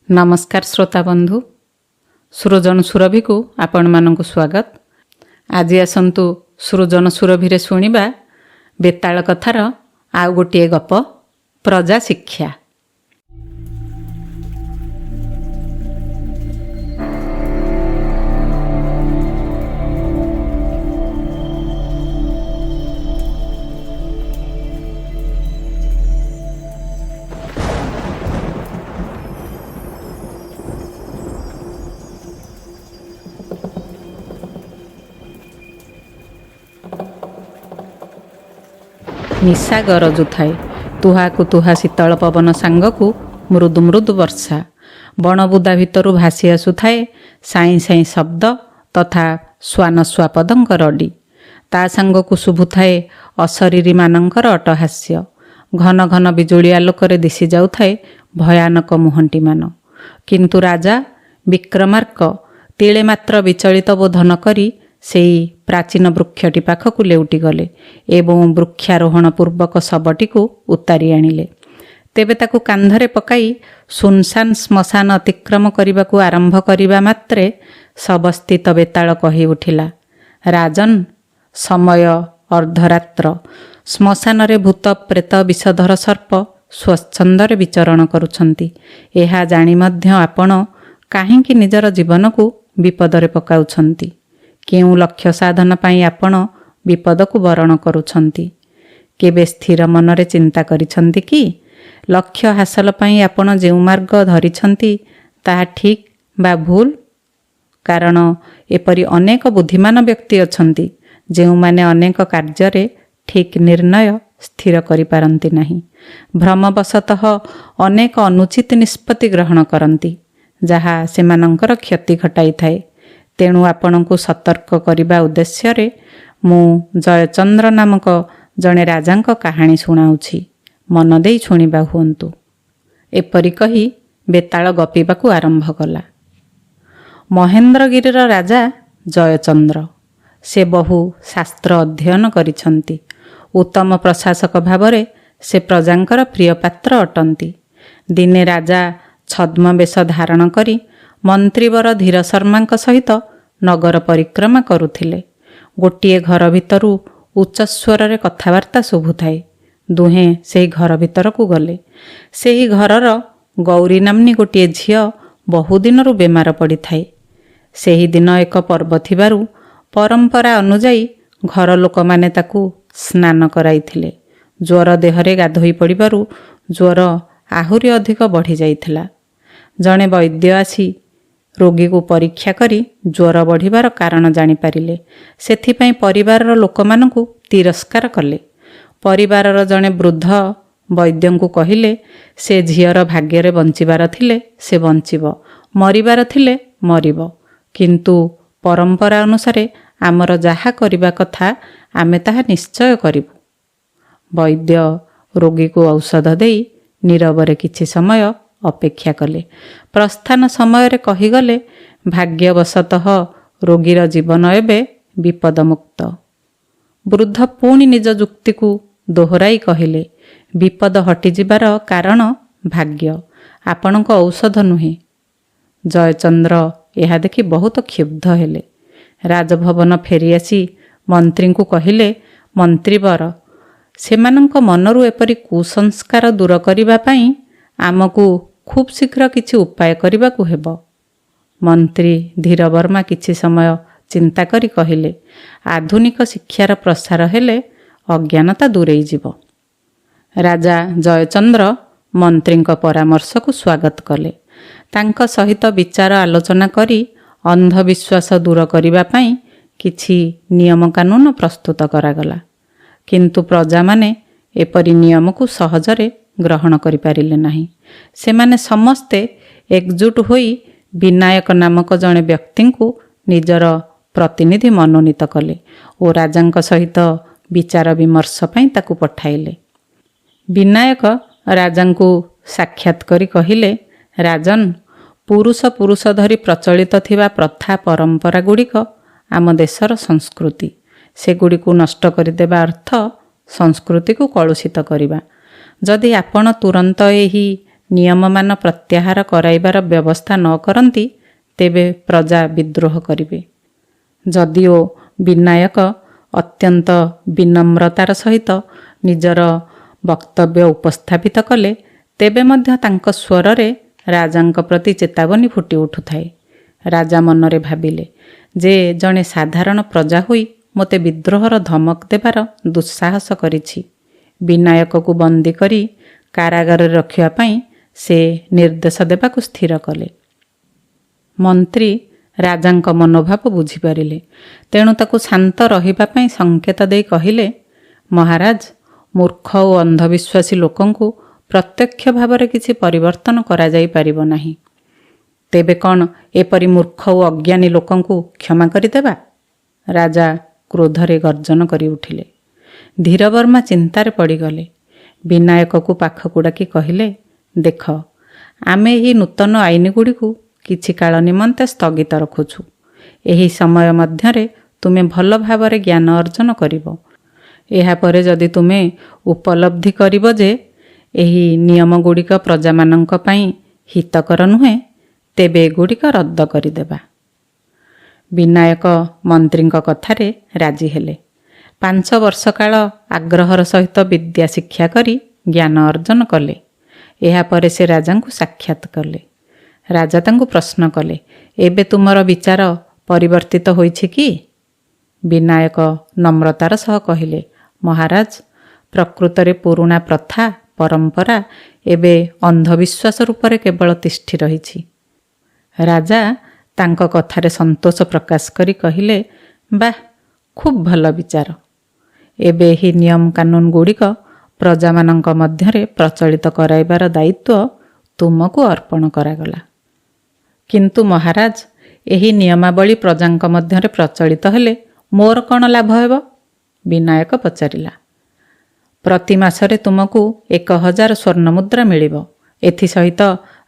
नमस्कार श्रोता बंधु सृजन सुरभि को आपण मानक स्वागत। आज आसतु सृजन सुरभि रे शुणिबा बेताल कथार आउ गोटे गप प्रजा शिक्षा। निशा गरजुଥାଏ तुहाकु तुहा शीतल पवन सांगकु मृदु मृदु वर्षा बणबुदा भितरु भासी आसुଥାଏ साई साई शब्द तथा स्वानस्वा पदंक रडी ता सांगकु शुभुଥାଏ अशरीरी मानंकर अटहास्य घन घन बिजुली आलोकरे दिशि जाउଥାଏ भयानक मुहंटी मान। किंतु राजा विक्रमार्क तिले मात्र विचलित बोध न करी सेई प्राचीन वृक्षटी पाखकु लेउटी गले एवं वृक्षारोहण पूर्वक शबटीकु उतारी आनिले। तेबे ताकु कांधरे पकाई सुनसान श्मशान अतिक्रम करबाकु आरंभ करिबा मात्रे शबस्थित बेताल कहि उठिला, राजन समय अर्धरात्र श्मशान रे भूत प्रेत विषधर सर्प स्वच्छंदरे विचरण करुछंती। एहा जानि मध्य आपण काहेकि निजर जीवनकु विपदरे पकाउछंती? केउ लक्ष्य साधन पाई आपण विपद को वरण करुछंती? केबे स्थिर मनरे चिंता करिछंती कि लक्ष्य हासिल पाई आपण जे मार्ग धरिछंती ताहा ठीक बा भूल? कारण एपरि अनेक बुद्धिमान व्यक्ति अछंती जेउ माने अनेक कार्य ठीक निर्णय स्थिर करि पारंती नाही। भ्रमवशतः अनेक अनुचित निष्पत्ति ग्रहण करंती जहा सेमानंकर क्षति घटाई थाए। तेणु आपणको सतर्क करने उद्देश्य मु जयचंद्र नामक जड़े राजांक कहानी शुणाउछि, मन दे शुणिबा हुअन्तु। एपरि कही बेताल गपिबाकु आरंभ कला। महेंद्रगिरीर राजा जयचंद्र से बहु शास्त्र अध्ययन करिछंती। उत्तम प्रशासक भावरे से प्रजांकर प्रिय पात्र अटंती। दिने राजा छद्म वेश धारण करी मंत्रीवर धीर शर्मा सहित नगर परिक्रमा करुथिले। गोटिए घर भितरु उच्च स्वर रे कथावार्ता शुभुଥାଏ। दुहे सेही घर भितर को गले। सेही घरर गौरी नामनी गोटिए झियो बहुदिनरु बेमार पड़ी थाए। सेही दिन एक पर्व थिबारु परंपरा अनुजाई घर लोक माने ताकू स्नान कराइथिले। ज्वर देहरे गाधोई पड़िबारु ज्वर आहुरी अधिक बढ़ी जाइथिला। जणे वैद्य आसी रोगी को परीक्षा करी ज्वर बढ़िबार कारण जानि पारिले। सेथिपई परिवारर लोकमानंकु तिरस्कार कले। परिवारर जणे वृद्ध वैद्यंकु कहिले से झियर भाग्यरे बंचिबार थिले से बंचिब, मरिबार थिले मरिब, किंतु परंपरा अनुसारे आमर जाहा करिबा कथा आमे ताहा निश्चय करिबु। वैद्य रोगी को औषध देई नीरवरे किछि समय अपेक्षा कले। प्रस्थान समय कहीगले, भाग्यवशतः रोगीर जीवन एबे विपदमुक्त। वृद्ध पुणी निज जुक्ति को दोहराई कहिले, विपद हटिजिबार कारण भाग्य, आपणक औषध नुहे। जयचंद्र यह देखि बहुत क्षुब्ध हेले। राजभवन फेरिआसी मंत्री को कहिले, मंत्रीवर सेमानंक मनरु एपरि कुसंस्कार दूर करिबा पई आमकु खूब शीघ्र किछि उपाय करिबाकु हेबो। मंत्री धीरवर्मा किछि समय चिंता करी कहिले, आधुनिक शिक्षार प्रसार हेले अज्ञानता दूरेई जिवो। राजा जयचंद्र मंत्रींक परामर्श को स्वागत कले। तांक सहित विचार आलोचना करी अंधविश्वास दूर करिबा पई किछि नियम कानून प्रस्तुत करागला। किंतु प्रजा माने एपरि नियम को सहजरे ग्रहण करि पारिले नाही। सेमाने समस्ते एकजुट होई विनायक नामक जणे व्यक्ति को निजर प्रतिनिधि मनोनीत कले और राजांक सहित विचार विमर्श पई ताकू पठाइले। विनायक राजांकु साक्षात करी कहिले, राजन पुरुष पुरुष धरी प्रचलित थिबा प्रथा परंपरा गुड़िक आम देशर संस्कृति। से गुड़िकु नष्ट करदेबा अर्थ संस्कृति को कलुषित करिबा। जदि आपण तुरंत एही ନିୟମମାନ ପ୍ରତ୍ୟାହାର କରାଇବାର ବ୍ୟବସ୍ଥା ନ କରନ୍ତି ତେବେ ପ୍ରଜା ବିଦ୍ରୋହ କରିବେ। ଯଦିଓ ବିନାୟକ ଅତ୍ୟନ୍ତ ବିନମ୍ରତାର ସହିତ ନିଜର ବକ୍ତବ୍ୟ ଉପସ୍ଥାପିତ କଲେ, ତେବେ ମଧ୍ୟ ତାଙ୍କ ସ୍ୱରରେ ରାଜାଙ୍କ ପ୍ରତି ଚେତାବନୀ ଫୁଟି ଉଠୁଥାଏ। ରାଜା ମନରେ ଭାବିଲେ ଯେ ଜଣେ ସାଧାରଣ ପ୍ରଜା ହୋଇ ମୋତେ ବିଦ୍ରୋହର ଧମକ ଦେବାର ଦୁଃସାହସ କରିଛି। ବିନାୟକକୁ ବନ୍ଦୀ କରି କାରାଗାରରେ ରଖିବା ପାଇଁ ସେ ନିର୍ଦ୍ଦେଶ ଦେବାକୁ ସ୍ଥିର କଲେ। ମନ୍ତ୍ରୀ ରାଜାଙ୍କ ମନୋଭାବ ବୁଝିପାରିଲେ, ତେଣୁ ତାକୁ ଶାନ୍ତ ରହିବା ପାଇଁ ସଙ୍କେତ ଦେଇ କହିଲେ, ମହାରାଜ, ମୂର୍ଖ ଓ ଅନ୍ଧବିଶ୍ୱାସୀ ଲୋକଙ୍କୁ ପ୍ରତ୍ୟକ୍ଷ ଭାବରେ କିଛି ପରିବର୍ତ୍ତନ କରାଯାଇପାରିବ ନାହିଁ। ତେବେ କ'ଣ ଏପରି ମୂର୍ଖ ଓ ଅଜ୍ଞାନୀ ଲୋକଙ୍କୁ କ୍ଷମା କରିଦେବା? ରାଜା କ୍ରୋଧରେ ଗର୍ଜନ କରି ଉଠିଲେ। ଧୀରବର୍ମା ଚିନ୍ତାରେ ପଡ଼ିଗଲେ। ବିନାୟକକୁ ପାଖକୁ ଡାକି କହିଲେ, ଦେଖ, ଆମେ ଏହି ନୂତନ ଆଇନଗୁଡ଼ିକୁ କିଛି କାଳ ନିମନ୍ତେ ସ୍ଥଗିତ ରଖୁଛୁ। ଏହି ସମୟ ମଧ୍ୟରେ ତୁମେ ଭଲ ଭାବରେ ଜ୍ଞାନ ଅର୍ଜନ କରିବ। ଏହାପରେ ଯଦି ତୁମେ ଉପଲବ୍ଧି କରିବ ଯେ ଏହି ନିୟମଗୁଡ଼ିକ ପ୍ରଜାମାନଙ୍କ ପାଇଁ ହିତକର ନୁହେଁ, ତେବେ ଏଗୁଡ଼ିକ ରଦ୍ଦ କରିଦେବା। ବିନାୟକ ମନ୍ତ୍ରୀଙ୍କ କଥାରେ ରାଜି ହେଲେ। 5 ବର୍ଷ କାଳ ଆଗ୍ରହର ସହିତ ବିଦ୍ୟା ଶିକ୍ଷା କରି ଜ୍ଞାନ ଅର୍ଜନ କଲେ। ଏହାପରେ ସେ ରାଜାଙ୍କୁ ସାକ୍ଷାତ କଲେ। ରାଜା ତାଙ୍କୁ ପ୍ରଶ୍ନ କଲେ, ଏବେ ତୁମର ବିଚାର ପରିବର୍ତ୍ତିତ ହୋଇଛି କି? ବିନାୟକ ନମ୍ରତାର ସହ କହିଲେ, ମହାରାଜ, ପ୍ରକୃତରେ ପୁରୁଣା ପ୍ରଥା ପରମ୍ପରା ଏବେ ଅନ୍ଧବିଶ୍ୱାସ ରୂପରେ କେବଳ ତିଷ୍ଠି ରହିଛି। ରାଜା ତାଙ୍କ କଥାରେ ସନ୍ତୋଷ ପ୍ରକାଶ କରି କହିଲେ, ବାଃ, ଖୁବ୍ ଭଲ ବିଚାର। ଏବେ ଏହି ନିୟମ କାନୁନ ଗୁଡ଼ିକ ପ୍ରଜାମାନଙ୍କ ମଧ୍ୟରେ ପ୍ରଚଳିତ କରାଇବାର ଦାୟିତ୍ୱ ତୁମକୁ ଅର୍ପଣ କରାଗଲା। କିନ୍ତୁ ମହାରାଜ, ଏହି ନିୟମାବଳୀ ପ୍ରଜାଙ୍କ ମଧ୍ୟରେ ପ୍ରଚଳିତ ହେଲେ ମୋର କ'ଣ ଲାଭ ହେବ? ବିନାୟକ ପଚାରିଲା। ପ୍ରତି ମାସରେ ତୁମକୁ 1000 ସ୍ୱର୍ଣ୍ଣମୁଦ୍ରା ମିଳିବ। ଏଥିସହିତ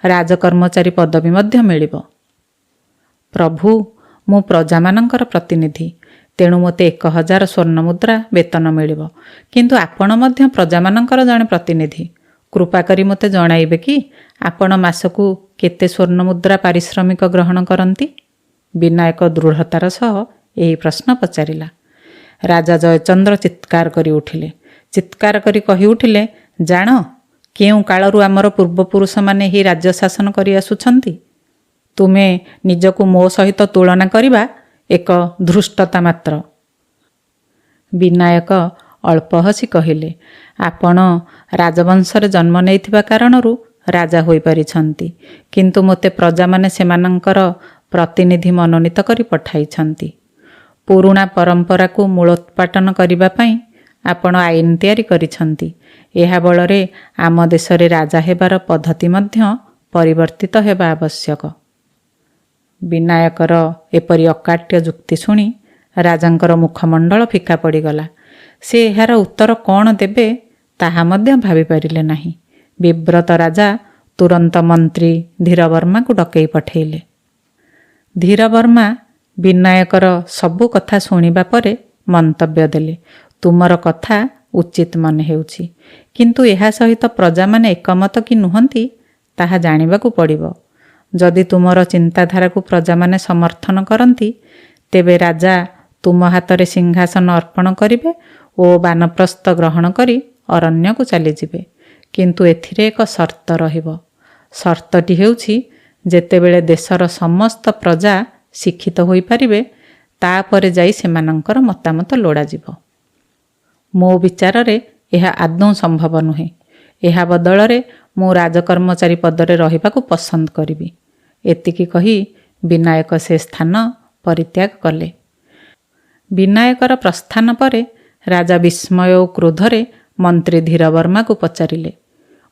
ରାଜକର୍ମଚାରୀ ପଦବୀ ମଧ୍ୟ ମିଳିବ। ପ୍ରଭୁ, ମୁଁ ପ୍ରଜାମାନଙ୍କର ପ୍ରତିନିଧି, ତେଣୁ ମୋତେ 1000 ସ୍ୱର୍ଣ୍ଣମୁଦ୍ରା ବେତନ ମିଳିବ। କିନ୍ତୁ ଆପଣ ମଧ୍ୟ ପ୍ରଜାମାନଙ୍କର ଜଣେ ପ୍ରତିନିଧି। କୃପା କରି ମୋତେ ଜଣାଇବେ କି ଆପଣ ମାସକୁ କେତେ ସ୍ୱର୍ଣ୍ଣମୁଦ୍ରା ପାରିଶ୍ରମିକ ଗ୍ରହଣ କରନ୍ତି? ବିନାୟକ ଦୃଢ଼ତାର ସହ ଏହି ପ୍ରଶ୍ନ ପଚାରିଲା। ରାଜା ଜୟଚନ୍ଦ୍ର ଚିତ୍କାର କରି ଉଠିଲେ। ଚିତ୍କାର କରି କହି ଉଠିଲେ, ଜାଣ, କେଉଁ କାଳରୁ ଆମର ପୂର୍ବପୁରୁଷମାନେ ଏହି ରାଜ୍ୟ ଶାସନ କରି ଆସୁଛନ୍ତି। ତୁମେ ନିଜକୁ ମୋ ସହିତ ତୁଳନା କରିବା ଏକ ଧୃଷ୍ଟତା ମାତ୍ର। ବିନାୟକ ଅଳ୍ପ ହସି କହିଲେ, ଆପଣ ରାଜବଂଶରେ ଜନ୍ମ ନେଇଥିବା କାରଣରୁ ରାଜା ହୋଇପାରିଛନ୍ତି, କିନ୍ତୁ ମୋତେ ପ୍ରଜାମାନେ ସେମାନଙ୍କର ପ୍ରତିନିଧି ମନୋନୀତ କରି ପଠାଇଛନ୍ତି। ପୁରୁଣା ପରମ୍ପରାକୁ ମୂଳୋତ୍ପାଟନ କରିବା ପାଇଁ ଆପଣ ଆଇନ ତିଆରି କରିଛନ୍ତି। ଏହା ବଳରେ ଆମ ଦେଶରେ ରାଜା ହେବାର ପଦ୍ଧତି ମଧ୍ୟ ପରିବର୍ତ୍ତିତ ହେବା ଆବଶ୍ୟକ। ବିନାୟକର ଏପରି ଅକାଟ୍ୟ ଯୁକ୍ତି ଶୁଣି ରାଜାଙ୍କର ମୁଖମଣ୍ଡଳ ଫିକା ପଡ଼ିଗଲା। ସେ ଏହାର ଉତ୍ତର କ'ଣ ଦେବେ ତାହା ମଧ୍ୟ ଭାବିପାରିଲେ ନାହିଁ। ବିବ୍ରତ ରାଜା ତୁରନ୍ତ ମନ୍ତ୍ରୀ ଧୀରବର୍ମାକୁ ଡକେଇ ପଠେଇଲେ। ଧୀରବର୍ମା ବିନାୟକର ସବୁ କଥା ଶୁଣିବା ପରେ ମନ୍ତବ୍ୟ ଦେଲେ, ତୁମର କଥା ଉଚିତ ମନେ ହେଉଛି, କିନ୍ତୁ ଏହା ସହିତ ପ୍ରଜାମାନେ ଏକମତ କି ନୁହନ୍ତି ତାହା ଜାଣିବାକୁ ପଡ଼ିବ। ଯଦି ତୁମର ଚିନ୍ତାଧାରାକୁ ପ୍ରଜାମାନେ ସମର୍ଥନ କରନ୍ତି, ତେବେ ରାଜା ତୁମ ହାତରେ ସିଂହାସନ ଅର୍ପଣ କରିବେ ଓ ବାନପ୍ରସ୍ଥ ଗ୍ରହଣ କରି ଅରଣ୍ୟକୁ ଚାଲିଯିବେ। କିନ୍ତୁ ଏଥିରେ ଏକ ସର୍ତ୍ତ ରହିବ। ସର୍ତ୍ତଟି ହେଉଛି, ଯେତେବେଳେ ଦେଶର ସମସ୍ତ ପ୍ରଜା ଶିକ୍ଷିତ ହୋଇପାରିବେ, ତାପରେ ଯାଇ ସେମାନଙ୍କର ମତାମତ ଲୋଡ଼ାଯିବ। ମୋ ବିଚାରରେ ଏହା ଆଦୌ ସମ୍ଭବ ନୁହେଁ। ଏହା ବଦଳରେ ମୁଁ ରାଜକର୍ମଚାରୀ ପଦରେ ରହିବାକୁ ପସନ୍ଦ କରିବି। ଏତିକି କହି ବିନାୟକ ସେ ସ୍ଥାନ ପରିତ୍ୟାଗ କଲେ। ବିନାୟକର ପ୍ରସ୍ଥାନ ପରେ ରାଜା ବିସ୍ମୟ ଓ କ୍ରୋଧରେ ମନ୍ତ୍ରୀ ଧୀରବର୍ମାକୁ ପଚାରିଲେ,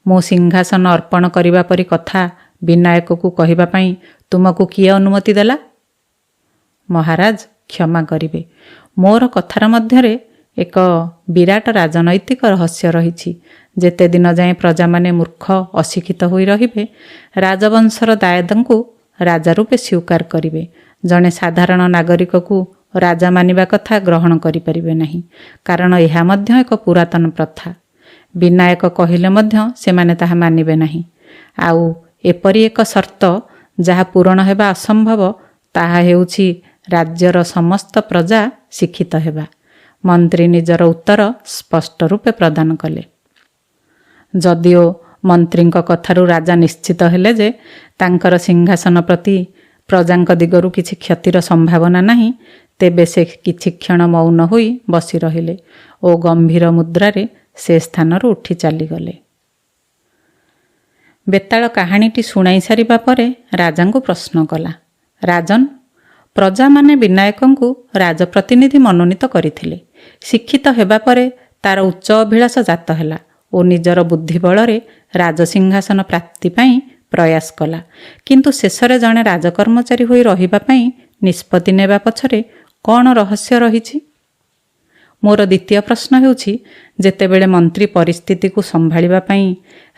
ମୁଁ ସିଂହାସନ ଅର୍ପଣ କରିବା ପରି କଥା ବିନାୟକକୁ କହିବା ପାଇଁ ତୁମକୁ କିଏ ଅନୁମତି ଦେଲା? ମହାରାଜ, କ୍ଷମା କରିବେ, ମୋର କଥାର ମଧ୍ୟରେ ଏକ ବିରାଟ ରାଜନୈତିକ ରହସ୍ୟ ରହିଛି। ଯେତେ ଦିନ ଯାଏଁ ପ୍ରଜାମାନେ ମୂର୍ଖ ଅଶିକ୍ଷିତ ହୋଇ ରହିବେ, ରାଜବଂଶର ଦାୟଦଙ୍କୁ ରାଜା ରୂପେ ସ୍ୱୀକାର କରିବେ। ଜଣେ ସାଧାରଣ ନାଗରିକକୁ ରାଜା ମାନିବା କଥା ଗ୍ରହଣ କରିପାରିବେ ନାହିଁ, କାରଣ ଏହା ମଧ୍ୟ ଏକ ପୁରାତନ ପ୍ରଥା। ବିନାୟକ କହିଲେ ମଧ୍ୟ ସେମାନେ ତାହା ମାନିବେ ନାହିଁ। ଆଉ ଏପରି ଏକ ସର୍ତ୍ତ ଯାହା ପୂରଣ ହେବା ଅସମ୍ଭବ, ତାହା ହେଉଛି ରାଜ୍ୟର ସମସ୍ତ ପ୍ରଜା ଶିକ୍ଷିତ ହେବା। ମନ୍ତ୍ରୀ ନିଜର ଉତ୍ତର ସ୍ପଷ୍ଟ ରୂପେ ପ୍ରଦାନ କଲେ। ଯଦିଓ ମନ୍ତ୍ରୀଙ୍କ କଥାରୁ ରାଜା ନିଶ୍ଚିତ ହେଲେ ଯେ ତାଙ୍କର ସିଂହାସନ ପ୍ରତି ପ୍ରଜାଙ୍କ ଦିଗରୁ କିଛି କ୍ଷତିର ସମ୍ଭାବନା ନାହିଁ, ତେବେ ସେ କିଛି କ୍ଷଣ ମୌନ ହୋଇ ବସି ରହିଲେ ଓ ଗମ୍ଭୀର ମୁଦ୍ରାରେ ସେ ସ୍ଥାନରୁ ଉଠି ଚାଲିଗଲେ। ବେତାଳ କାହାଣୀଟି ଶୁଣାଇ ସାରିବା ପରେ ରାଜାଙ୍କୁ ପ୍ରଶ୍ନ କଲା, ରାଜନ୍, ପ୍ରଜାମାନେ ବିନାୟକଙ୍କୁ ରାଜପ୍ରତିନିଧି ମନୋନୀତ କରିଥିଲେ। ଶିକ୍ଷିତ ହେବା ପରେ ତାର ଉଚ୍ଚ ଅଭିଳାଷ ଜାତ ହେଲା ଓ ନିଜର ବୁଦ୍ଧି ବଳରେ ରାଜସିଂହାସନ ପ୍ରାପ୍ତି ପାଇଁ ପ୍ରୟାସ କଲା। କିନ୍ତୁ ଶେଷରେ ଜଣେ ରାଜକର୍ମଚାରୀ ହୋଇ ରହିବା ପାଇଁ ନିଷ୍ପତ୍ତି ନେବା ପଛରେ କ'ଣ ରହସ୍ୟ ରହିଛି? ମୋର ଦ୍ୱିତୀୟ ପ୍ରଶ୍ନ ହେଉଛି, ଯେତେବେଳେ ମନ୍ତ୍ରୀ ପରିସ୍ଥିତିକୁ ସମ୍ଭାଳିବା ପାଇଁ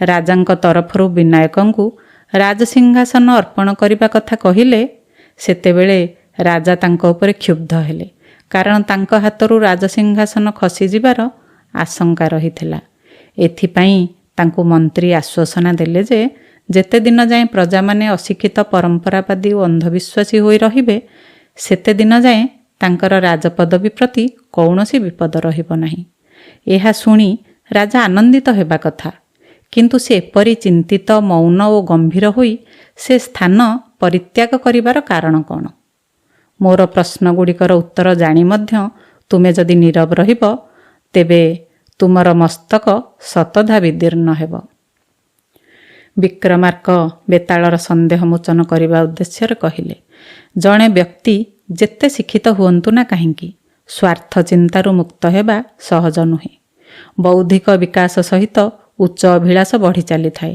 ରାଜାଙ୍କ ତରଫରୁ ବିନାୟକଙ୍କୁ ରାଜସିଂହାସନ ଅର୍ପଣ କରିବା କଥା କହିଲେ, ସେତେବେଳେ ରାଜା ତାଙ୍କ ଉପରେ କ୍ଷୁବ୍ଧ ହେଲେ, କାରଣ ତାଙ୍କ ହାତରୁ ରାଜସିଂହାସନ ଖସିଯିବାର ଆଶଙ୍କା ରହିଥିଲା। ଏଥିପାଇଁ ତାଙ୍କୁ ମନ୍ତ୍ରୀ ଆଶ୍ୱାସନା ଦେଲେ ଯେ ଯେତେ ଦିନ ଯାଏଁ ପ୍ରଜାମାନେ ଅଶିକ୍ଷିତ, ପରମ୍ପରାବାଦୀ ଓ ଅନ୍ଧବିଶ୍ୱାସୀ ହୋଇ ରହିବେ, ସେତେ ଦିନ ଯାଏଁ ତାଙ୍କର ରାଜପଦବୀ ପ୍ରତି କୌଣସି ବିପଦ ରହିବ ନାହିଁ। ଏହା ଶୁଣି ରାଜା ଆନନ୍ଦିତ ହେବା କଥା, କିନ୍ତୁ ସେ ଏପରି ଚିନ୍ତିତ, ମୌନ ଓ ଗମ୍ଭୀର ହୋଇ ସେ ସ୍ଥାନ ପରିତ୍ୟାଗ କରିବାର କାରଣ କ'ଣ? ମୋର ପ୍ରଶ୍ନଗୁଡ଼ିକର ଉତ୍ତର ଜାଣି ମଧ୍ୟ ତୁମେ ଯଦି ନୀରବ ରହିବ, ତେବେ ତୁମର ମସ୍ତକ ଶତଧା ବିଦୀର୍ଣ୍ଣ ହେବ। ବିକ୍ରମାର୍କ ବେତାଳର ସନ୍ଦେହ ମୋଚନ କରିବା ଉଦ୍ଦେଶ୍ୟରେ କହିଲେ, ଜଣେ ବ୍ୟକ୍ତି ଯେତେ ଶିକ୍ଷିତ ହୁଅନ୍ତୁ ନା କାହିଁକି, ସ୍ୱାର୍ଥ ଚିନ୍ତାରୁ ମୁକ୍ତ ହେବା ସହଜ ନୁହେଁ। ବୌଦ୍ଧିକ ବିକାଶ ସହିତ ଉଚ୍ଚ ଅଭିଳାଷ ବଢ଼ି ଚାଲିଥାଏ।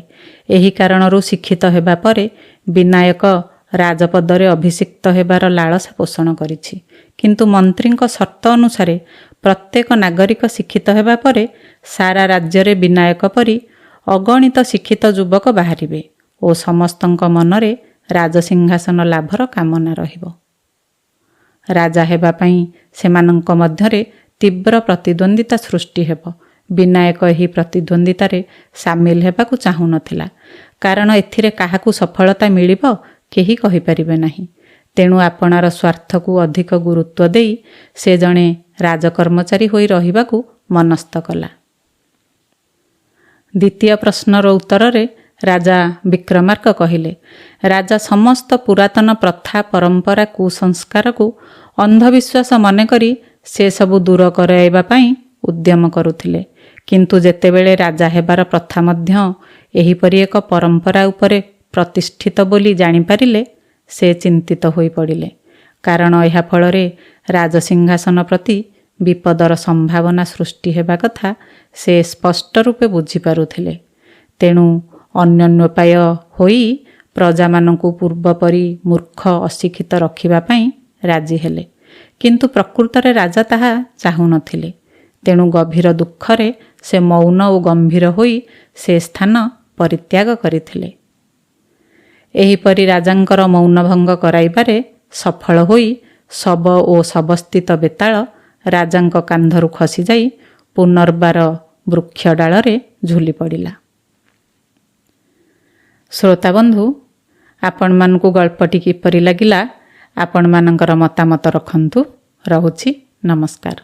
ଏହି କାରଣରୁ ଶିକ୍ଷିତ ହେବା ପରେ ବିନାୟକ ରାଜପଦରେ ଅଭିଷିକ୍ତ ହେବାର ଲାଳସା ପୋଷଣ କରିଛି। କିନ୍ତୁ ମନ୍ତ୍ରୀଙ୍କ ସର୍ତ୍ତ ଅନୁସାରେ ପ୍ରତ୍ୟେକ ନାଗରିକ ଶିକ୍ଷିତ ହେବା ପରେ ସାରା ରାଜ୍ୟରେ ବିନାୟକ ପରି ଅଗଣିତ ଶିକ୍ଷିତ ଯୁବକ ବାହାରିବେ ଓ ସମସ୍ତଙ୍କ ମନରେ ରାଜସିଂହାସନ ଲାଭର କାମନା ରହିବ। ରାଜା ହେବା ପାଇଁ ସେମାନଙ୍କ ମଧ୍ୟରେ ତୀବ୍ର ପ୍ରତିଦ୍ୱନ୍ଦିତା ସୃଷ୍ଟି ହେବ। ବିନାୟକ ଏହି ପ୍ରତିଦ୍ୱନ୍ଦିତାରେ ସାମିଲ ହେବାକୁ ଚାହୁଁନଥିଲା, କାରଣ ଏଥିରେ କାହାକୁ ସଫଳତା ମିଳିବ କେହି କହିପାରିବେ ନାହିଁ। ତେଣୁ ଆପଣାର ସ୍ୱାର୍ଥକୁ ଅଧିକ ଗୁରୁତ୍ୱ ଦେଇ ସେ ଜଣେ ରାଜକର୍ମଚାରୀ ହୋଇ ରହିବାକୁ ମନସ୍ଥ କଲା। ଦ୍ୱିତୀୟ ପ୍ରଶ୍ନର ଉତ୍ତରରେ ରାଜା ବିକ୍ରମାର୍କ କହିଲେ, ରାଜା ସମସ୍ତ ପୁରାତନ ପ୍ରଥା, ପରମ୍ପରା, କୁସଂସ୍କାରକୁ ଅନ୍ଧବିଶ୍ୱାସ ମନେକରି ସେସବୁ ଦୂର କରାଇବା ପାଇଁ ଉଦ୍ୟମ କରୁଥିଲେ। କିନ୍ତୁ ଯେତେବେଳେ ରାଜା ହେବାର ପ୍ରଥା ମଧ୍ୟ ଏହିପରି ଏକ ପରମ୍ପରା ଉପରେ ପ୍ରତିଷ୍ଠିତ ବୋଲି ଜାଣିପାରିଲେ, ସେ ଚିନ୍ତିତ ହୋଇପଡ଼ିଲେ, କାରଣ ଏହା ଫଳରେ ରାଜସିଂହାସନ ପ୍ରତି ବିପଦର ସମ୍ଭାବନା ସୃଷ୍ଟି ହେବା କଥା ସେ ସ୍ପଷ୍ଟ ରୂପେ ବୁଝିପାରୁଥିଲେ। ତେଣୁ ଅନ୍ୟୋନ୍ୟୋପାୟ ହୋଇ ପ୍ରଜାମାନଙ୍କୁ ପୂର୍ବପରି ମୂର୍ଖ, ଅଶିକ୍ଷିତ ରଖିବା ପାଇଁ ରାଜି ହେଲେ। କିନ୍ତୁ ପ୍ରକୃତରେ ରାଜା ତାହା ଚାହୁଁନଥିଲେ। ତେଣୁ ଗଭୀର ଦୁଃଖରେ ସେ ମୌନ ଓ ଗମ୍ଭୀର ହୋଇ ସେ ସ୍ଥାନ ପରିତ୍ୟାଗ କରିଥିଲେ। ଏହିପରି ରାଜାଙ୍କର ମୌନଭଙ୍ଗ କରାଇବାରେ ସଫଳ ହୋଇ ଶବ ଓ ଶବସ୍ଥିତ ବେତାଳ ରାଜାଙ୍କ କାନ୍ଧରୁ ଖସିଯାଇ ପୁନର୍ବାର ବୃକ୍ଷ ଡାଳରେ ଝୁଲି ପଡ଼ିଲା। ଶ୍ରୋତାବନ୍ଧୁ, ଆପଣମାନଙ୍କୁ ଗଳ୍ପଟି କିପରି ଲାଗିଲା ଆପଣମାନଙ୍କର ମତାମତ ରଖନ୍ତୁ। ରହୁଛି, ନମସ୍କାର।